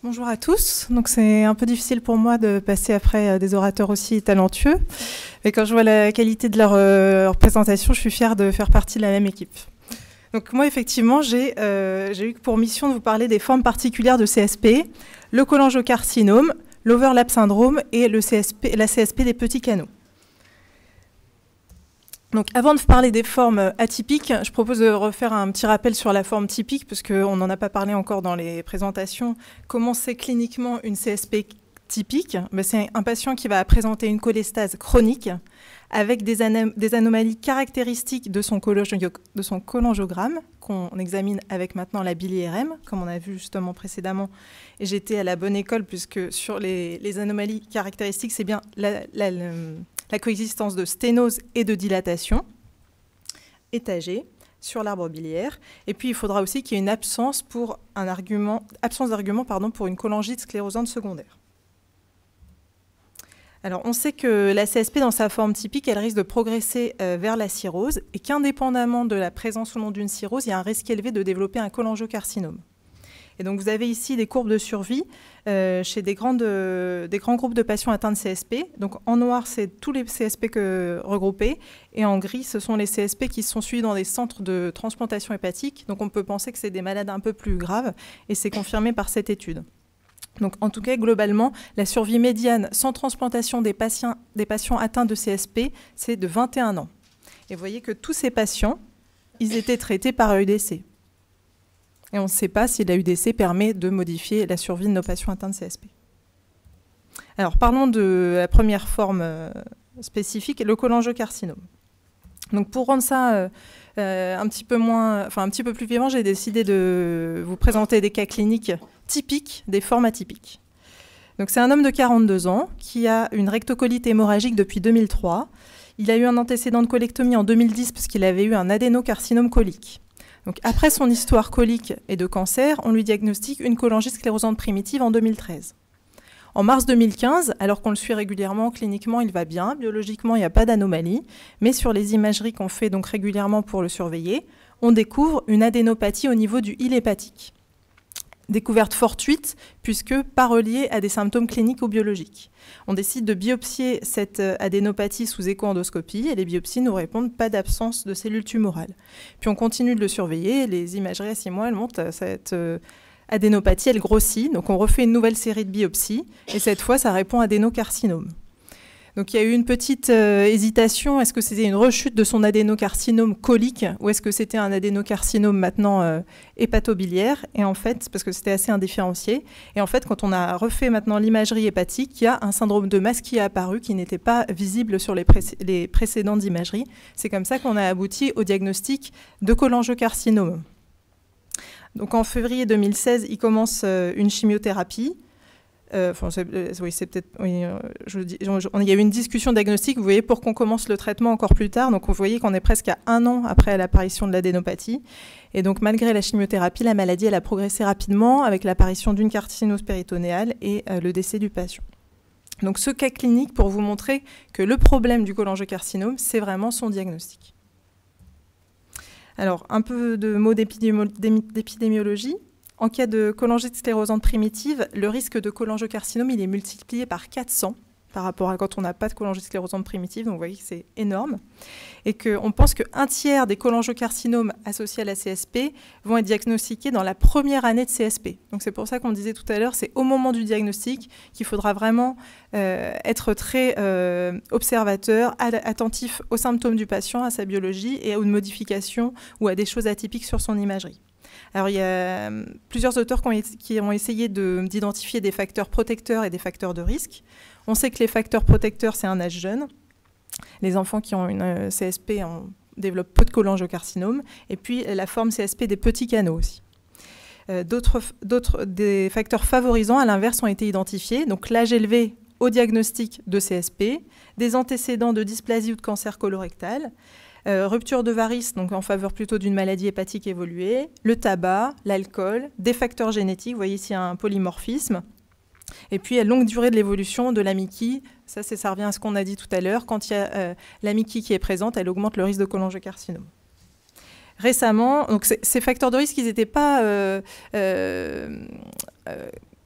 Bonjour à tous. Donc c'est un peu difficile pour moi de passer après des orateurs aussi talentueux. Et quand je vois la qualité de leur présentation, je suis fière de faire partie de la même équipe. Donc moi, effectivement, j'ai eu pour mission de vous parler des formes particulières de CSP, le cholangiocarcinome, l'overlap syndrome et la CSP des petits canaux. Donc, avant de vous parler des formes atypiques, je propose de refaire un petit rappel sur la forme typique, parce qu'on n'en a pas parlé encore dans les présentations. Comment c'est cliniquement une CSP typique? C'est un patient qui va présenter une cholestase chronique avec des anomalies caractéristiques de son cholangiogramme, qu'on examine avec maintenant la bili-IRM, comme on a vu justement précédemment. Et j'étais à la bonne école, puisque sur les anomalies caractéristiques, c'est bien la coexistence de sténose et de dilatation étagée sur l'arbre biliaire. Et puis, il faudra aussi qu'il y ait une absence d'argument pour une cholangite sclérosante secondaire. Alors, on sait que la CSP, dans sa forme typique, elle risque de progresser vers la cirrhose et qu'indépendamment de la présence ou non d'une cirrhose, il y a un risque élevé de développer un cholangiocarcinome. Et donc, vous avez ici des courbes de survie chez des grands groupes de patients atteints de CSP. Donc, en noir, c'est tous les CSP regroupés. Et en gris, ce sont les CSP qui sont suivis dans des centres de transplantation hépatique. Donc, on peut penser que c'est des malades un peu plus graves. Et c'est confirmé par cette étude. Donc, en tout cas, globalement, la survie médiane sans transplantation des patients atteints de CSP, c'est de 21 ans. Et vous voyez que tous ces patients, ils étaient traités par EUDC. Et on ne sait pas si la UDC permet de modifier la survie de nos patients atteints de CSP. Alors, parlons de la première forme spécifique, le cholangiocarcinome. Donc, pour rendre ça un petit peu plus vivant, j'ai décidé de vous présenter des cas cliniques typiques des formes atypiques. Donc, c'est un homme de 42 ans qui a une rectocolite hémorragique depuis 2003. Il a eu un antécédent de colectomie en 2010 parce qu'il avait eu un adénocarcinome colique. Donc, après son histoire colique et de cancer, on lui diagnostique une cholangite sclérosante primitive en 2013. En mars 2015, alors qu'on le suit régulièrement, cliniquement, il va bien. Biologiquement, il n'y a pas d'anomalie. Mais sur les imageries qu'on fait donc régulièrement pour le surveiller, on découvre une adénopathie au niveau du hile hépatique. Découverte fortuite, puisque pas reliée à des symptômes cliniques ou biologiques. On décide de biopsier cette adénopathie sous écho-endoscopie et les biopsies nous répondent pas d'absence de cellules tumorales. Puis on continue de le surveiller et les imageries à 6 mois, elles montrent cette adénopathie, elle grossit. Donc on refait une nouvelle série de biopsies et cette fois, ça répond à adénocarcinome. Donc il y a eu une petite hésitation. Est-ce que c'était une rechute de son adénocarcinome colique ou est-ce que c'était un adénocarcinome maintenant hépatobiliaire? Et en fait, parce que c'était assez indifférencié. Et en fait, quand on a refait maintenant l'imagerie hépatique, il y a un syndrome de masse qui est apparu qui n'était pas visible sur les précédentes imageries. C'est comme ça qu'on a abouti au diagnostic de cholangiocarcinome. Donc en février 2016, il commence une chimiothérapie. Il y a eu une discussion diagnostique, vous voyez, pour qu'on commence le traitement encore plus tard. Donc, vous voyez qu'on est presque à 1 an après l'apparition de l'adénopathie. Et donc, malgré la chimiothérapie, la maladie, elle a progressé rapidement avec l'apparition d'une carcinose péritonéale et le décès du patient. Donc, ce cas clinique pour vous montrer que le problème du cholangiocarcinome, c'est vraiment son diagnostic. Alors, un peu de mots d'épidémiologie. En cas de cholangite sclérosante primitive, le risque de cholangiocarcinome, il est multiplié par 400 par rapport à quand on n'a pas de cholangite sclérosante primitive. Donc, vous voyez que c'est énorme. Et qu'on pense qu'un tiers des cholangiocarcinomes associés à la CSP vont être diagnostiqués dans la première année de CSP. Donc, c'est pour ça qu'on disait tout à l'heure, c'est au moment du diagnostic qu'il faudra vraiment être très observateur, attentif aux symptômes du patient, à sa biologie et aux modifications ou à des choses atypiques sur son imagerie. Alors, il y a plusieurs auteurs qui ont essayé d'identifier des facteurs protecteurs et des facteurs de risque. On sait que les facteurs protecteurs, c'est un âge jeune. Les enfants qui ont une CSP développent peu de cholangiocarcinome. Et puis, la forme CSP des petits canaux aussi. Des facteurs favorisants, à l'inverse, ont été identifiés. Donc, l'âge élevé au diagnostic de CSP, des antécédents de dysplasie ou de cancer colorectal, rupture de varices, donc en faveur plutôt d'une maladie hépatique évoluée, le tabac, l'alcool, des facteurs génétiques, vous voyez ici un polymorphisme, et puis la longue durée de l'évolution de la MICI, ça revient à ce qu'on a dit tout à l'heure, quand il y a la MICI qui est présente, elle augmente le risque de cholangiocarcinome. Récemment, donc ces facteurs de risque, ils n'étaient pas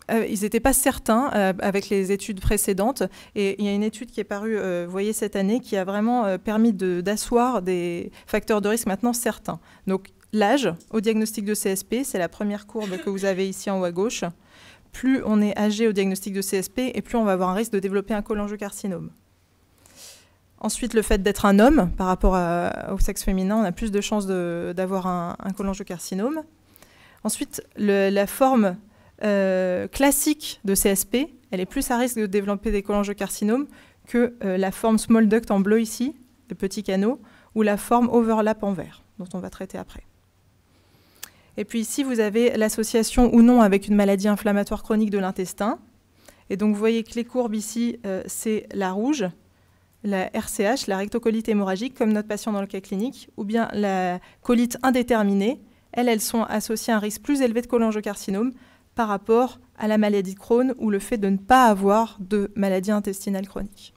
Ils n'étaient pas certains avec les études précédentes. Et il y a une étude qui est parue, vous voyez, cette année, qui a vraiment permis d'asseoir des facteurs de risque maintenant certains. Donc, l'âge au diagnostic de CSP, c'est la première courbe que vous avez ici en haut à gauche. Plus on est âgé au diagnostic de CSP, et plus on va avoir un risque de développer un cholangiocarcinome. Ensuite, le fait d'être un homme par rapport au sexe féminin, on a plus de chances d'avoir un cholangiocarcinome. Ensuite, la forme classique de CSP, elle est plus à risque de développer des cholangiocarcinomes que la forme small duct en bleu ici, le petit canot, ou la forme overlap en vert, dont on va traiter après. Et puis ici, vous avez l'association ou non avec une maladie inflammatoire chronique de l'intestin. Et donc, vous voyez que les courbes ici, c'est la rouge, la RCH, la rectocolite hémorragique, comme notre patient dans le cas clinique, ou bien la colite indéterminée. Elles sont associées à un risque plus élevé de cholangiocarcinome par rapport à la maladie de Crohn ou le fait de ne pas avoir de maladie intestinale chronique.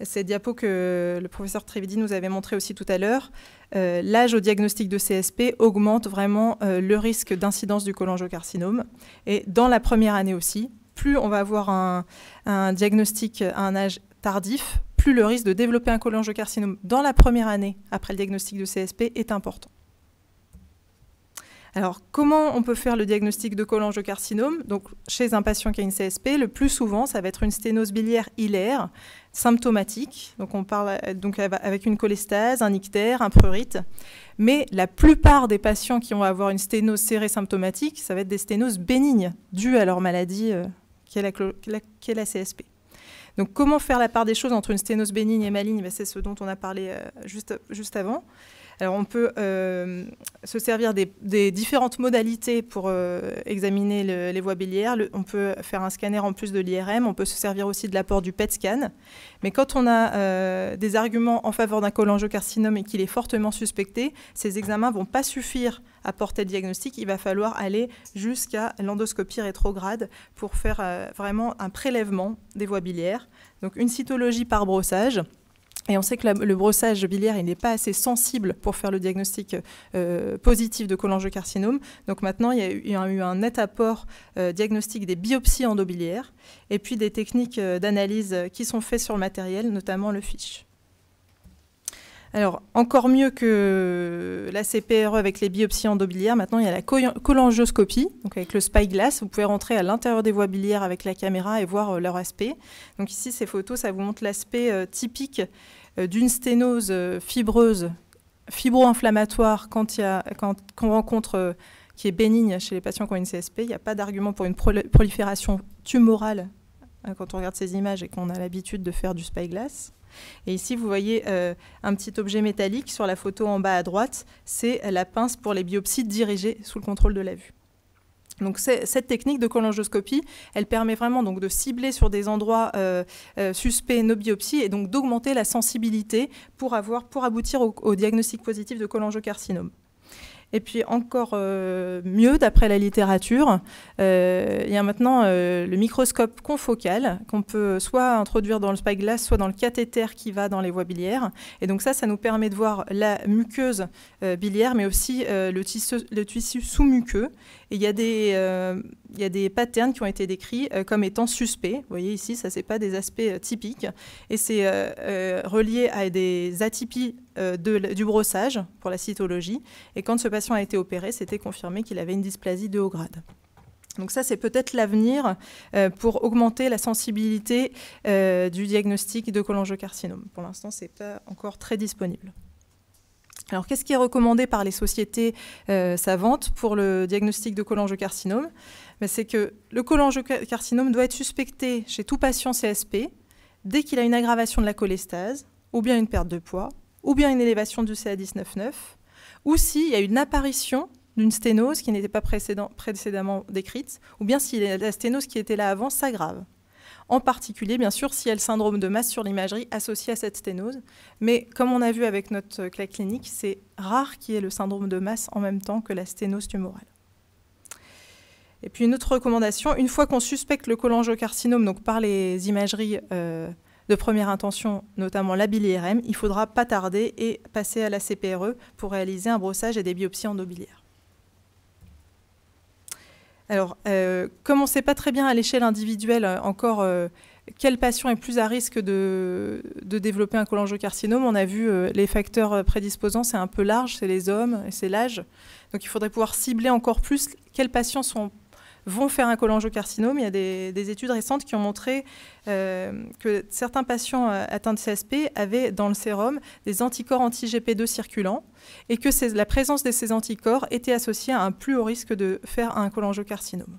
Ces diapos que le professeur Trivedi nous avait montré aussi tout à l'heure, l'âge au diagnostic de CSP augmente vraiment le risque d'incidence du cholangiocarcinome. Et dans la première année aussi, plus on va avoir un diagnostic à un âge tardif, plus le risque de développer un cholangiocarcinome dans la première année après le diagnostic de CSP est important. Alors, comment on peut faire le diagnostic de cholangiocarcinome? Donc, chez un patient qui a une CSP, le plus souvent, ça va être une sténose biliaire hilaire, symptomatique. Donc, on parle donc avec une cholestase, un ictère, un prurite. Mais la plupart des patients qui vont avoir une sténose serrée symptomatique, ça va être des sténoses bénignes, dues à leur maladie qui est la CSP. Donc, comment faire la part des choses entre une sténose bénigne et maligne? C'est ce dont on a parlé juste avant. Alors, on peut se servir des différentes modalités pour examiner les voies biliaires. On peut faire un scanner en plus de l'IRM. On peut se servir aussi de l'apport du PET scan. Mais quand on a des arguments en faveur d'un cholangiocarcinome et qu'il est fortement suspecté, ces examens ne vont pas suffire à porter le diagnostic. Il va falloir aller jusqu'à l'endoscopie rétrograde pour faire vraiment un prélèvement des voies biliaires. Donc, une cytologie par brossage. Et on sait que le brossage biliaire, il n'est pas assez sensible pour faire le diagnostic positif de cholangiocarcinome. Donc maintenant, il y a eu un net apport diagnostique des biopsies endobiliaires et puis des techniques d'analyse qui sont faites sur le matériel, notamment le FISH. Alors, encore mieux que la CPRE avec les biopsies endobiliaires, maintenant il y a la cholangioscopie, donc avec le spyglass. Vous pouvez rentrer à l'intérieur des voies biliaires avec la caméra et voir leur aspect. Donc ici, ces photos, ça vous montre l'aspect typique d'une sténose fibreuse, fibro-inflammatoire qu'on rencontre qui est bénigne chez les patients qui ont une CSP. Il n'y a pas d'argument pour une prolifération tumorale quand on regarde ces images et qu'on a l'habitude de faire du spyglass. Et ici, vous voyez un petit objet métallique sur la photo en bas à droite. C'est la pince pour les biopsies dirigées sous le contrôle de la vue. Donc, cette technique de cholangioscopie, elle permet vraiment donc, de cibler sur des endroits suspects nos biopsies et donc d'augmenter la sensibilité pour aboutir au diagnostic positif de cholangiocarcinome. Et puis encore mieux, d'après la littérature, il y a maintenant le microscope confocal qu'on peut soit introduire dans le spyglass, soit dans le cathéter qui va dans les voies biliaires. Et donc ça nous permet de voir la muqueuse biliaire, mais aussi le tissu sous-muqueux. Et il y a des patterns qui ont été décrits comme étant suspects. Vous voyez ici, ça, c'est pas des aspects typiques. Et c'est relié à des atypies du brossage pour la cytologie. Et quand ce patient a été opéré, c'était confirmé qu'il avait une dysplasie de haut grade. Donc ça, c'est peut-être l'avenir pour augmenter la sensibilité du diagnostic de cholangiocarcinome. Pour l'instant, ce n'est pas encore très disponible. Alors, qu'est-ce qui est recommandé par les sociétés savantes pour le diagnostic de cholangiocarcinome? C'est que le cholangiocarcinome doit être suspecté chez tout patient CSP dès qu'il a une aggravation de la cholestase, ou bien une perte de poids, ou bien une élévation du CA19-9, ou s'il y a une apparition d'une sténose qui n'était pas précédemment décrite, ou bien si la sténose qui était là avant s'aggrave. En particulier, bien sûr, s'il y a le syndrome de masse sur l'imagerie associé à cette sténose. Mais comme on a vu avec notre cas clinique, c'est rare qu'il y ait le syndrome de masse en même temps que la sténose tumorale. Et puis une autre recommandation, une fois qu'on suspecte le cholangiocarcinome, donc par les imageries de première intention, notamment la bile-IRM, il ne faudra pas tarder et passer à la CPRE pour réaliser un brossage et des biopsies endobiliaires. Alors, comme on ne sait pas très bien à l'échelle individuelle encore quel patient est plus à risque de développer un cholangiocarcinome, on a vu les facteurs prédisposants, c'est un peu large, c'est les hommes et c'est l'âge. Donc il faudrait pouvoir cibler encore plus quels patients vont faire un cholangiocarcinome. Il y a des études récentes qui ont montré que certains patients atteints de CSP avaient dans le sérum des anticorps anti-GP2 circulants et que la présence de ces anticorps était associée à un plus haut risque de faire un cholangiocarcinome.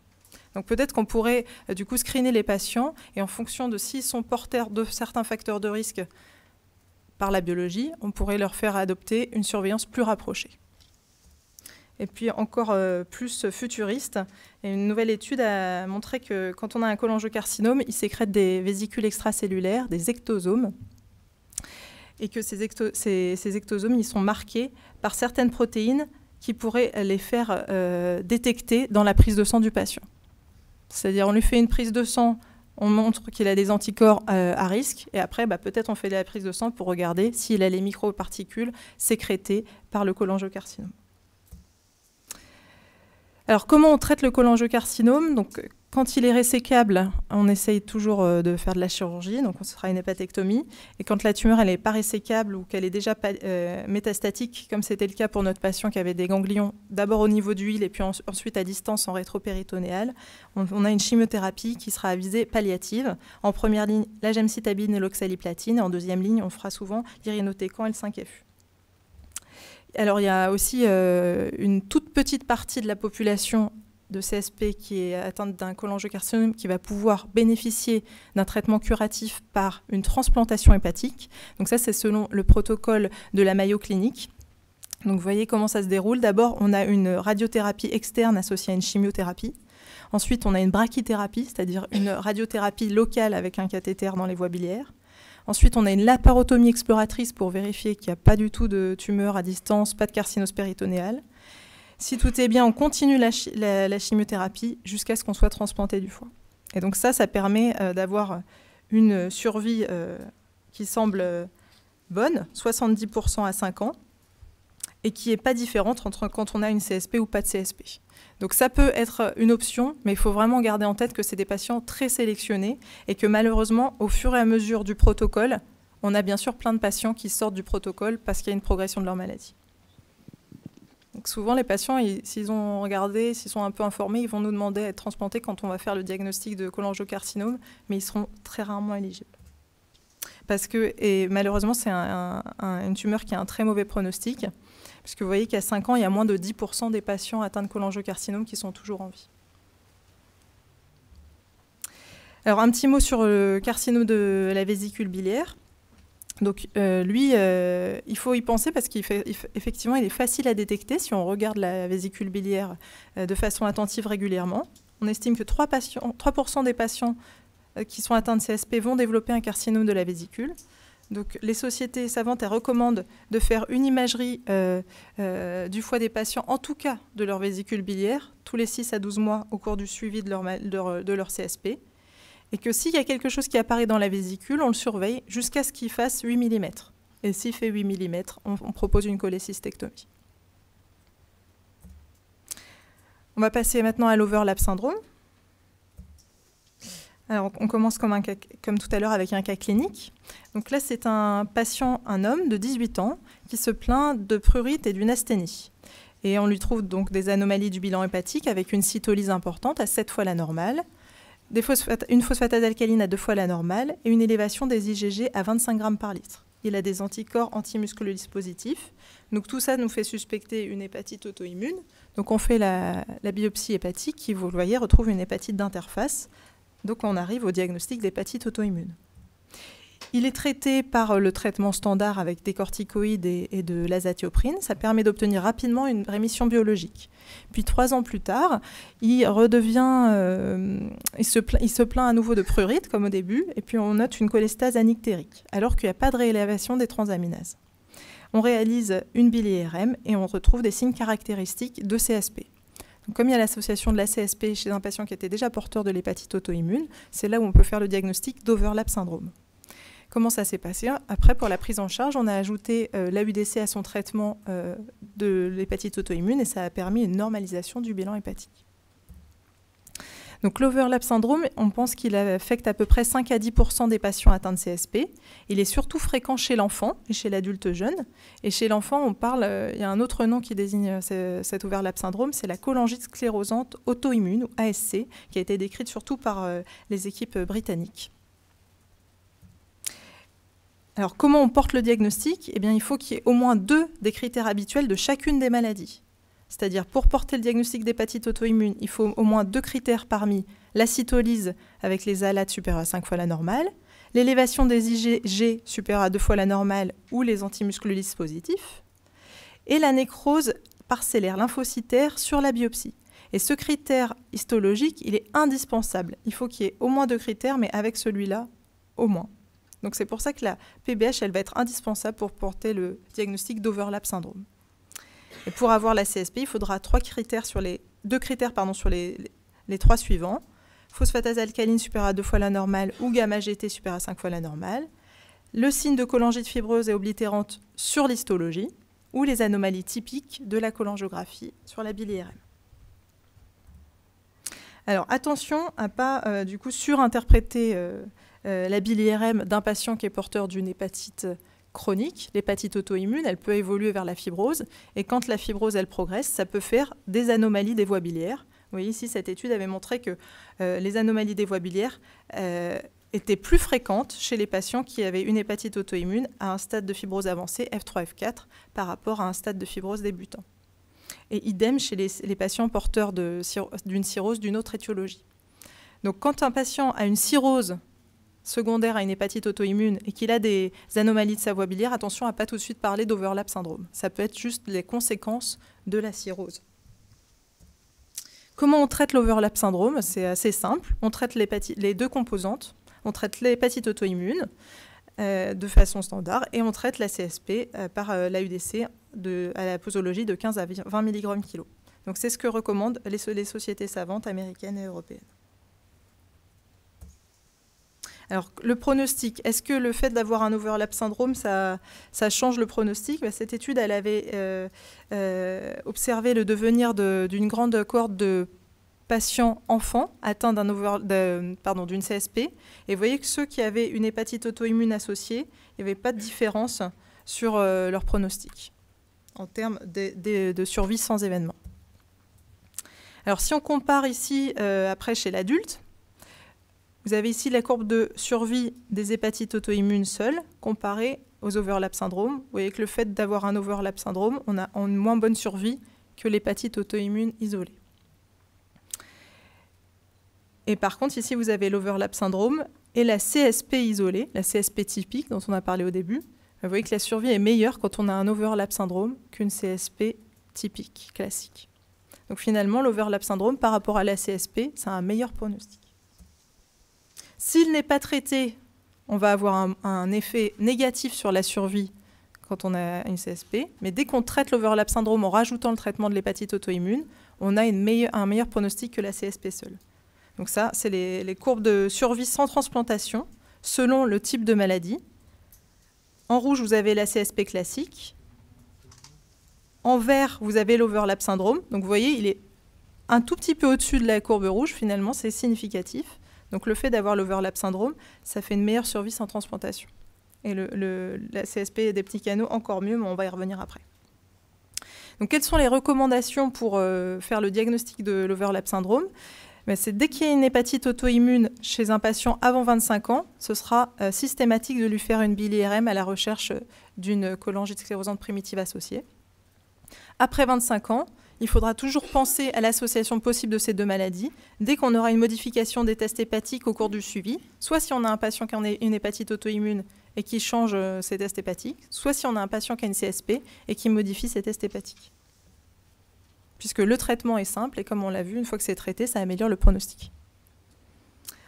Donc peut-être qu'on pourrait du coup screener les patients et en fonction de s'ils sont porteurs de certains facteurs de risque par la biologie, on pourrait leur faire adopter une surveillance plus rapprochée. Et puis encore plus futuriste, une nouvelle étude a montré que quand on a un cholangiocarcinome, il sécrète des vésicules extracellulaires, des ectosomes, et que ces ectosomes ils sont marqués par certaines protéines qui pourraient les faire détecter dans la prise de sang du patient. C'est-à-dire on lui fait une prise de sang, on montre qu'il a des anticorps à risque, et après peut-être on fait la prise de sang pour regarder s'il a les microparticules sécrétées par le cholangiocarcinome. Alors, comment on traite le cholangiocarcinome? Donc, quand il est résécable, on essaye toujours de faire de la chirurgie, donc ce sera une hépatectomie. Et quand la tumeur n'est pas résécable ou qu'elle est déjà métastatique, comme c'était le cas pour notre patient qui avait des ganglions, d'abord au niveau du huile et puis ensuite à distance en rétropéritonéal, on a une chimiothérapie qui sera à visée palliative. En première ligne, la gemcitabine et l'oxaliplatine. Et en deuxième ligne, on fera souvent l'irinotecan et le 5-FU. Alors, il y a aussi une toute petite partie de la population de CSP qui est atteinte d'un cholangiocarcinome qui va pouvoir bénéficier d'un traitement curatif par une transplantation hépatique. Donc ça, c'est selon le protocole de la Mayo Clinic. Donc vous voyez comment ça se déroule. D'abord, on a une radiothérapie externe associée à une chimiothérapie. Ensuite, on a une brachythérapie, c'est-à-dire une radiothérapie locale avec un cathéter dans les voies biliaires. Ensuite, on a une laparotomie exploratrice pour vérifier qu'il n'y a pas du tout de tumeur à distance, pas de carcinose péritonéale. Si tout est bien, on continue la chimiothérapie jusqu'à ce qu'on soit transplanté du foie. Et donc ça permet d'avoir une survie qui semble bonne, 70% à 5 ans, et qui n'est pas différente entre quand on a une CSP ou pas de CSP. Donc ça peut être une option, mais il faut vraiment garder en tête que c'est des patients très sélectionnés et que malheureusement, au fur et à mesure du protocole, on a bien sûr plein de patients qui sortent du protocole parce qu'il y a une progression de leur maladie. Donc souvent, les patients, s'ils ont regardé, s'ils sont un peu informés, ils vont nous demander d'être transplantés quand on va faire le diagnostic de cholangiocarcinome, mais ils seront très rarement éligibles. Parce que, et malheureusement, c'est une tumeur qui a un très mauvais pronostic, puisque vous voyez qu'à 5 ans, il y a moins de 10% des patients atteints de cholangiocarcinome qui sont toujours en vie. Alors, un petit mot sur le carcinome de la vésicule biliaire. Donc, lui, il faut y penser parce qu'effectivement, il est facile à détecter si on regarde la vésicule biliaire de façon attentive régulièrement. On estime que 3% des patients qui sont atteints de CSP vont développer un carcinome de la vésicule. Donc, les sociétés savantes recommandent de faire une imagerie du foie des patients, en tout cas de leur vésicule biliaire, tous les 6 à 12 mois au cours du suivi de leur CSP. Et que s'il y a quelque chose qui apparaît dans la vésicule, on le surveille jusqu'à ce qu'il fasse 8 mm. Et s'il fait 8 mm, on propose une cholécystectomie. On va passer maintenant à l'overlap syndrome. Alors, on commence comme tout à l'heure avec un cas clinique. Donc là, c'est un patient, un homme de 18 ans, qui se plaint de prurite et d'une asthénie. Et on lui trouve donc des anomalies du bilan hépatique avec une cytolyse importante à 7 fois la normale, une phosphatase alcaline à 2 fois la normale et une élévation des IgG à 25 grammes par litre. Il a des anticorps antimusculolyse positifs. Donc tout ça nous fait suspecter une hépatite auto-immune. Donc on fait la biopsie hépatique qui, vous le voyez, retrouve une hépatite d'interface. Donc on arrive au diagnostic d'hépatite auto-immune. Il est traité par le traitement standard avec des corticoïdes et de l'azatioprine. Ça permet d'obtenir rapidement une rémission biologique. Puis 3 ans plus tard, il se plaint à nouveau de prurite, comme au début, et puis on note une cholestase anictérique, alors qu'il n'y a pas de réélévation des transaminases. On réalise une bili-IRM et on retrouve des signes caractéristiques de CSP. Donc, comme il y a l'association de la CSP chez un patient qui était déjà porteur de l'hépatite auto-immune, c'est là où on peut faire le diagnostic d'overlap syndrome. Comment ça s'est passé? Après, pour la prise en charge, on a ajouté l'AUDC à son traitement de l'hépatite auto-immune et ça a permis une normalisation du bilan hépatique. Donc l'overlap syndrome, on pense qu'il affecte à peu près 5 à 10% des patients atteints de CSP. Il est surtout fréquent chez l'enfant et chez l'adulte jeune. Et chez l'enfant, il y a un autre nom qui désigne cet overlap syndrome, c'est la cholangite sclérosante auto-immune, ou ASC, qui a été décrite surtout par les équipes britanniques. Alors comment on porte le diagnostic? Eh bien, il faut qu'il y ait au moins 2 des critères habituels de chacune des maladies. C'est-à-dire, pour porter le diagnostic d'hépatite auto-immune, il faut au moins 2 critères parmi l'acytolyse avec les alates supérieures à 5 fois la normale, l'élévation des IgG supérieure à 2 fois la normale ou les antimusclulyses positifs, et la nécrose parcellaire lymphocytaire sur la biopsie. Et ce critère histologique, il est indispensable. Il faut qu'il y ait au moins 2 critères, mais avec celui-là, au moins. Donc c'est pour ça que la PBH, elle va être indispensable pour porter le diagnostic d'overlap syndrome. Et pour avoir la CSP, il faudra 2 critères sur les 3 suivants. Phosphatase alcaline supérieure à 2 fois la normale ou gamma-GT supérieure à 5 fois la normale. Le signe de cholangite fibreuse et oblitérante sur l'histologie ou les anomalies typiques de la cholangiographie sur la bile-IRM. Alors attention à ne pas surinterpréter la bile-IRM d'un patient qui est porteur d'une hépatite chronique. L'hépatite auto-immune, elle peut évoluer vers la fibrose. Et quand la fibrose, elle progresse, ça peut faire des anomalies des voies biliaires. Vous voyez ici, cette étude avait montré que les anomalies des voies biliaires étaient plus fréquentes chez les patients qui avaient une hépatite auto-immune à un stade de fibrose avancée, F3, F4, par rapport à un stade de fibrose débutant. Et idem chez les patients porteurs d'une cirrhose d'une autre étiologie. Donc quand un patient a une cirrhose secondaire à une hépatite auto-immune et qu'il a des anomalies de sa voie biliaire, attention à ne pas tout de suite parler d'overlap syndrome. Ça peut être juste les conséquences de la cirrhose. Comment on traite l'overlap syndrome? C'est assez simple. On traite les 2 composantes. On traite l'hépatite auto-immune de façon standard et on traite la CSP par l'AUDC à la posologie de 15 à 20 mg/kg. Donc c'est ce que recommandent les sociétés savantes américaines et européennes. Alors, le pronostic, est-ce que le fait d'avoir un overlap syndrome, ça change le pronostic? Cette étude, elle avait observé le devenir d'une grande cohorte de patients enfants atteints d'une CSP. Et vous voyez que ceux qui avaient une hépatite auto-immune associée, il n'y avait pas de différence sur leur pronostic en termes de survie sans événement. Alors, si on compare ici, après, chez l'adulte, vous avez ici la courbe de survie des hépatites auto-immunes seules comparée aux overlap syndrome. Vous voyez que le fait d'avoir un overlap syndrome, on a une moins bonne survie que l'hépatite auto-immune isolée. Et par contre, ici, vous avez l'overlap syndrome et la CSP isolée, la CSP typique dont on a parlé au début. Vous voyez que la survie est meilleure quand on a un overlap syndrome qu'une CSP typique, classique. Donc finalement, l'overlap syndrome par rapport à la CSP, c'est un meilleur pronostic. S'il n'est pas traité, on va avoir un effet négatif sur la survie quand on a une CSP. Mais dès qu'on traite l'overlap syndrome en rajoutant le traitement de l'hépatite auto-immune, on a un meilleur pronostic que la CSP seule. Donc ça, c'est les courbes de survie sans transplantation selon le type de maladie. En rouge, vous avez la CSP classique. En vert, vous avez l'overlap syndrome. Donc vous voyez, il est un tout petit peu au-dessus de la courbe rouge. Finalement, c'est significatif. Donc le fait d'avoir l'overlap syndrome, ça fait une meilleure survie sans transplantation. Et la CSP des petits canaux, encore mieux, mais on va y revenir après. Donc quelles sont les recommandations pour faire le diagnostic de l'overlap syndrome? C'est dès qu'il y a une hépatite auto-immune chez un patient avant 25 ans, ce sera systématique de lui faire une bile-IRM à la recherche d'une cholangite sclérosante primitive associée. Après 25 ans, il faudra toujours penser à l'association possible de ces 2 maladies dès qu'on aura une modification des tests hépatiques au cours du suivi, soit si on a un patient qui a une hépatite auto-immune et qui change ses tests hépatiques, soit si on a un patient qui a une CSP et qui modifie ses tests hépatiques. Puisque le traitement est simple et comme on l'a vu, une fois que c'est traité, ça améliore le pronostic.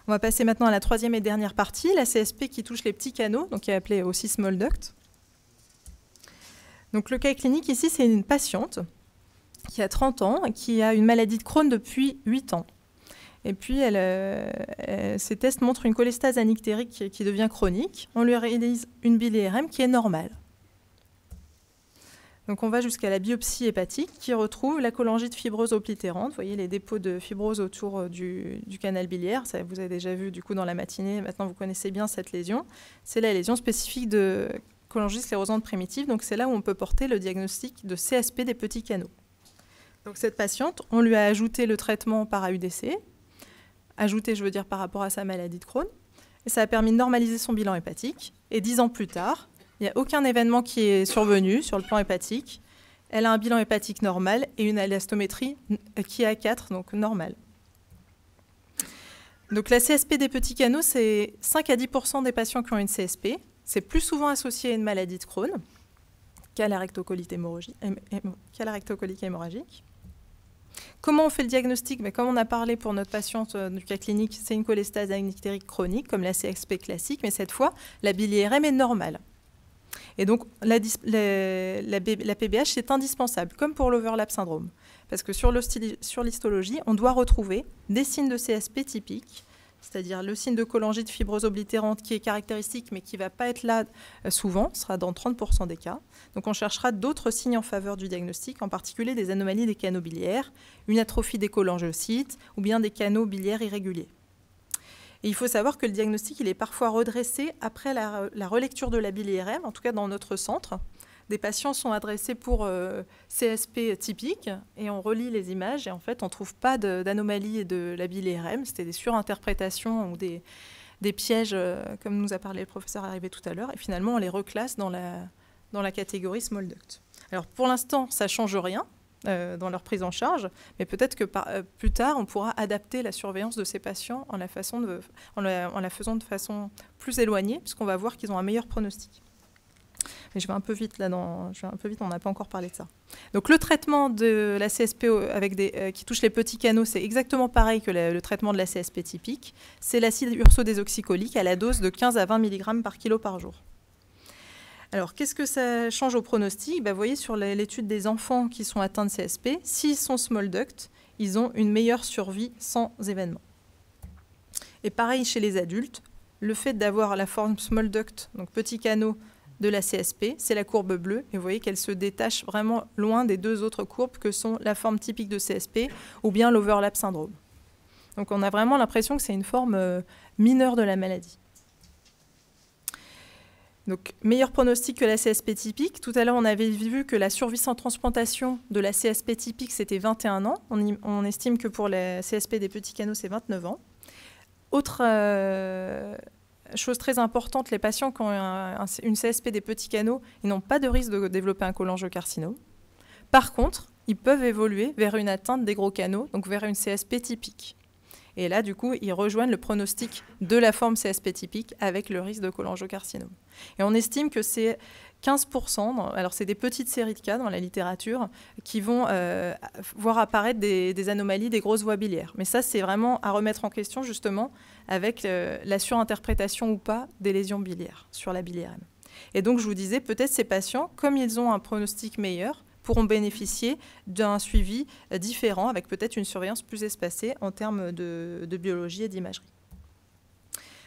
On va passer maintenant à la 3e et dernière partie, la CSP qui touche les petits canaux, donc qui est appelée aussi small duct. Donc le cas clinique ici, c'est une patiente qui a 30 ans et qui a une maladie de Crohn depuis 8 ans. Et puis, ces tests montrent une cholestase anictérique qui devient chronique. On lui réalise une bile-IRM qui est normale. Donc on va jusqu'à la biopsie hépatique qui retrouve la cholangite fibreuse oblitérante. Vous voyez les dépôts de fibrose autour du canal biliaire. Ça, vous avez déjà vu du coup dans la matinée. Maintenant, vous connaissez bien cette lésion. C'est la lésion spécifique de cholangite sclérosante primitive. Donc c'est là où on peut porter le diagnostic de CSP des petits canaux. Donc cette patiente, on lui a ajouté le traitement par AUDC. Ajouté, je veux dire, par rapport à sa maladie de Crohn. Et ça a permis de normaliser son bilan hépatique. Et 10 ans plus tard, il n'y a aucun événement qui est survenu sur le plan hépatique. Elle a un bilan hépatique normal et une élastométrie qui est à 4, donc normale. Donc la CSP des petits canaux, c'est 5 à 10% des patients qui ont une CSP. C'est plus souvent associé à une maladie de Crohn qu'à la rectocolite hémorragique. Comment on fait le diagnostic? Comme on a parlé pour notre patiente du cas clinique, c'est une cholestase anictérique chronique, comme la CSP classique, mais cette fois, la biliRM est normale. Et donc, la PBH, c'est indispensable, comme pour l'overlap syndrome. Parce que sur l'histologie, on doit retrouver des signes de CSP typiques, c'est-à-dire le signe de cholangite fibreuse oblitérante qui est caractéristique, mais qui ne va pas être là souvent, ce sera dans 30% des cas. Donc on cherchera d'autres signes en faveur du diagnostic, en particulier des anomalies des canaux biliaires, une atrophie des cholangiocytes ou bien des canaux biliaires irréguliers. Et il faut savoir que le diagnostic il est parfois redressé après la relecture de la biliRM, en tout cas dans notre centre. Des patients sont adressés pour CSP typique et on relit les images et en fait on ne trouve pas d'anomalie de la biliRM. C'était des surinterprétations ou des pièges, comme nous a parlé le professeur Arrivé tout à l'heure. Et finalement on les reclasse dans la catégorie small duct. Alors pour l'instant ça ne change rien dans leur prise en charge, mais peut-être que plus tard on pourra adapter la surveillance de ces patients en la faisant de façon plus éloignée, puisqu'on va voir qu'ils ont un meilleur pronostic. Mais je vais un peu vite on n'a pas encore parlé de ça. Donc le traitement de la CSP qui touche les petits canaux, c'est exactement pareil que le traitement de la CSP typique. C'est l'acide urso-désoxycholique à la dose de 15 à 20 mg par kilo par jour. Alors, qu'est-ce que ça change au pronostic? Vous voyez, sur l'étude des enfants qui sont atteints de CSP, s'ils sont small duct, ils ont une meilleure survie sans événement. Et pareil chez les adultes, le fait d'avoir la forme small duct, donc petit canaux, de la CSP, c'est la courbe bleue. Et vous voyez qu'elle se détache vraiment loin des deux autres courbes que sont la forme typique de CSP ou bien l'overlap syndrome. Donc on a vraiment l'impression que c'est une forme mineure de la maladie. Donc meilleur pronostic que la CSP typique. Tout à l'heure, on avait vu que la survie sans transplantation de la CSP typique, c'était 21 ans. On estime que pour la CSP des petits canaux, c'est 29 ans. Autre chose très importante, les patients qui ont une CSP des petits canaux, ils n'ont pas de risque de développer un cholangiocarcinome. Par contre, ils peuvent évoluer vers une atteinte des gros canaux, donc vers une CSP typique. Et là, du coup, ils rejoignent le pronostic de la forme CSP typique avec le risque de cholangiocarcinome. Et on estime que c'est 15%, alors c'est des petites séries de cas dans la littérature, qui vont voir apparaître des anomalies des grosses voies biliaires. Mais ça, c'est vraiment à remettre en question, justement, avec la surinterprétation ou pas des lésions biliaires sur la biliRM. Et donc, je vous disais, peut-être ces patients, comme ils ont un pronostic meilleur, pourront bénéficier d'un suivi différent, avec peut-être une surveillance plus espacée en termes de biologie et d'imagerie.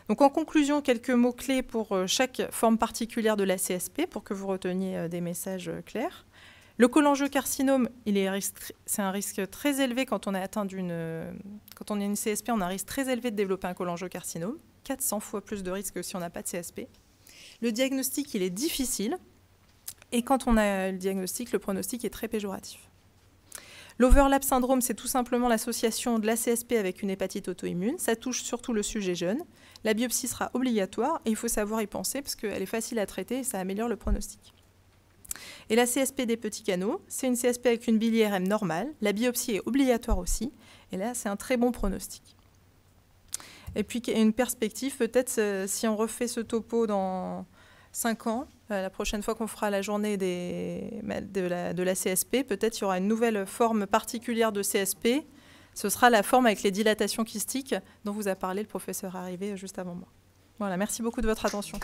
Donc en conclusion, quelques mots-clés pour chaque forme particulière de la CSP, pour que vous reteniez des messages clairs. Le cholangiocarcinome, c'est un risque très élevé quand on est atteint quand on a une CSP, on a un risque très élevé de développer un cholangiocarcinome, 400 fois plus de risque que si on n'a pas de CSP. Le diagnostic, il est difficile. Et quand on a le diagnostic, le pronostic est très péjoratif. L'overlap syndrome, c'est tout simplement l'association de la CSP avec une hépatite auto-immune. Ça touche surtout le sujet jeune. La biopsie sera obligatoire et il faut savoir y penser parce qu'elle est facile à traiter et ça améliore le pronostic. Et la CSP des petits canaux, c'est une CSP avec une biliRM normale. La biopsie est obligatoire aussi. Et là, c'est un très bon pronostic. Et puis, une perspective, peut-être si on refait ce topo dans 5 ans, la prochaine fois qu'on fera la journée de la CSP, peut-être il y aura une nouvelle forme particulière de CSP. Ce sera la forme avec les dilatations kystiques dont vous a parlé le professeur Arrivé juste avant moi. Voilà, merci beaucoup de votre attention.